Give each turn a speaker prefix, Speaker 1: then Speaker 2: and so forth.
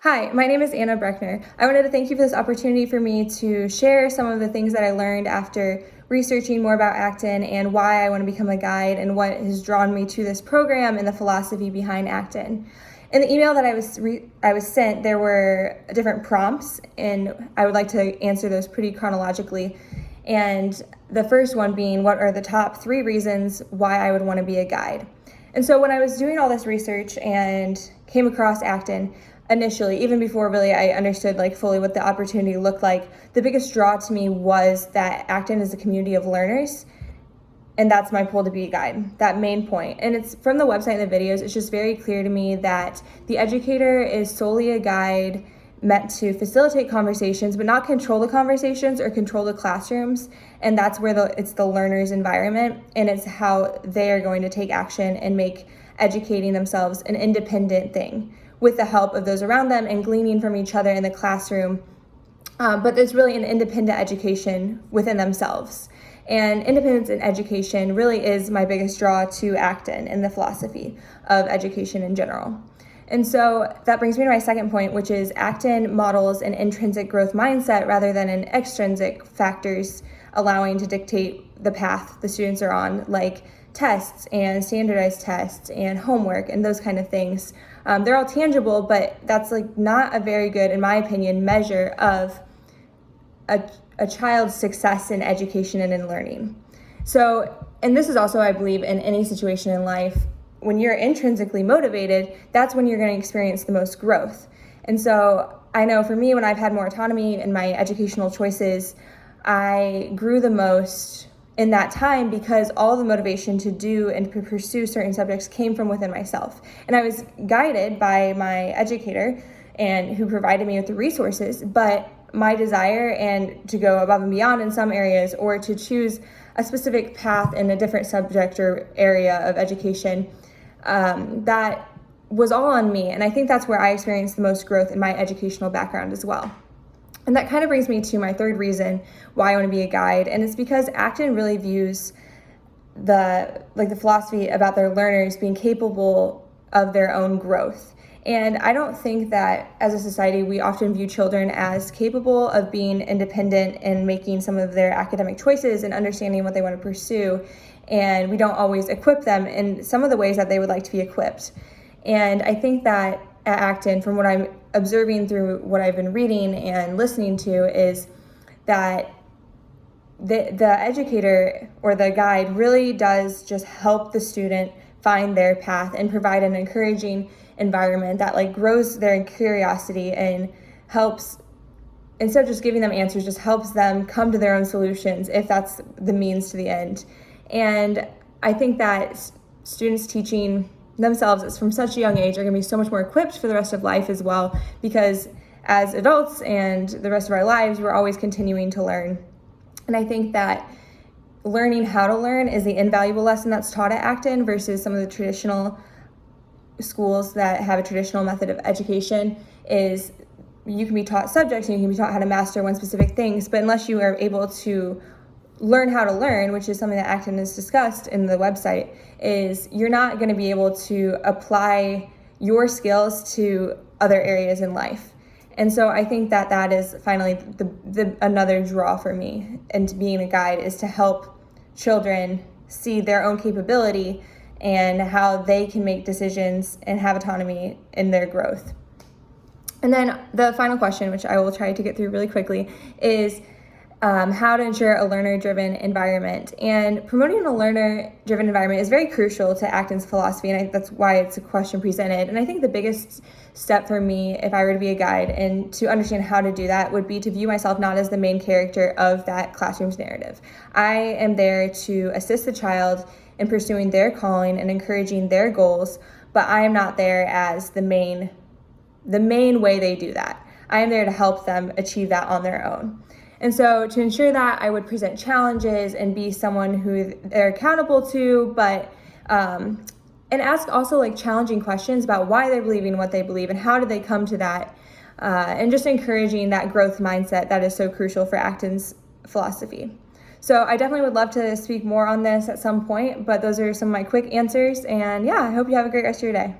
Speaker 1: Hi, my name is Anna Breckner. I wanted to thank you for this opportunity for me to share some of the things that I learned after researching more about Acton and why I want to become a guide and what has drawn me to this program and the philosophy behind Acton. In the email that I was sent, there were different prompts, and I would like to answer those pretty chronologically. And the first one being, what are the top 3 reasons why I would want to be a guide? And so when I was doing all this research and came across Acton, initially, even before really I understood fully what the opportunity looked like, the biggest draw to me was that Acton is a community of learners, and that's my pull to be a guide, that main point. And it's from the website and the videos, it's just very clear to me that the educator is solely a guide meant to facilitate conversations, but not control the conversations or control the classrooms. And that's where it's the learner's environment, and it's how they are going to take action and make educating themselves an independent thing with the help of those around them and gleaning from each other in the classroom. But there's really an independent education within themselves. And independence in education really is my biggest draw to Acton and the philosophy of education in general. And so that brings me to my second point, which is Acton models an intrinsic growth mindset rather than an extrinsic factors allowing to dictate the path the students are on, like tests and standardized tests and homework and those kind of things. They're all tangible, but that's not a very good, in my opinion, measure of a child's success in education and in learning. So, and this is also, I believe, in any situation in life, when you're intrinsically motivated, that's when you're going to experience the most growth. And so I know for me, when I've had more autonomy in my educational choices, I grew the most in that time because all the motivation to do and to pursue certain subjects came from within myself. And I was guided by my educator and who provided me with the resources, but my desire and to go above and beyond in some areas or to choose a specific path in a different subject or area of education, that was all on me. And I think that's where I experienced the most growth in my educational background as well. And that kind of brings me to my third reason why I want to be a guide. And it's because Acton really views the philosophy about their learners being capable of their own growth. And I don't think that as a society, we often view children as capable of being independent and making some of their academic choices and understanding what they want to pursue. And we don't always equip them in some of the ways that they would like to be equipped. And I think that at Acton, from what I'm observing through what I've been reading and listening to, is that the educator or the guide really does just help the student find their path and provide an encouraging environment that grows their curiosity and helps, instead of just giving them answers, just helps them come to their own solutions if that's the means to the end. And I think that students teaching themselves from such a young age are going to be so much more equipped for the rest of life as well, because as adults and the rest of our lives, we're always continuing to learn. And I think that learning how to learn is the invaluable lesson that's taught at Acton versus some of the traditional schools that have a traditional method of education. Is you can be taught subjects and you can be taught how to master one specific things, but unless you are able to learn how to learn, which is something that Acton has discussed in the website, is you're not going to be able to apply your skills to other areas in life. And so I think that that is finally the another draw for me into being a guide, is to help children see their own capability and how they can make decisions and have autonomy in their growth. And then the final question, which I will try to get through really quickly, is how to ensure a learner-driven environment. And promoting a learner-driven environment is very crucial to Acton's philosophy, and that's why it's a question presented. And I think the biggest step for me, if I were to be a guide and to understand how to do that, would be to view myself not as the main character of that classroom's narrative. I am there to assist the child in pursuing their calling and encouraging their goals, but I am not there as the main way they do that. I am there to help them achieve that on their own. And so to ensure that, I would present challenges and be someone who they're accountable to, but and ask also challenging questions about why they're believing what they believe and how did they come to that, and just encouraging that growth mindset that is so crucial for Acton's philosophy. So I definitely would love to speak more on this at some point, but those are some of my quick answers. And yeah, I hope you have a great rest of your day.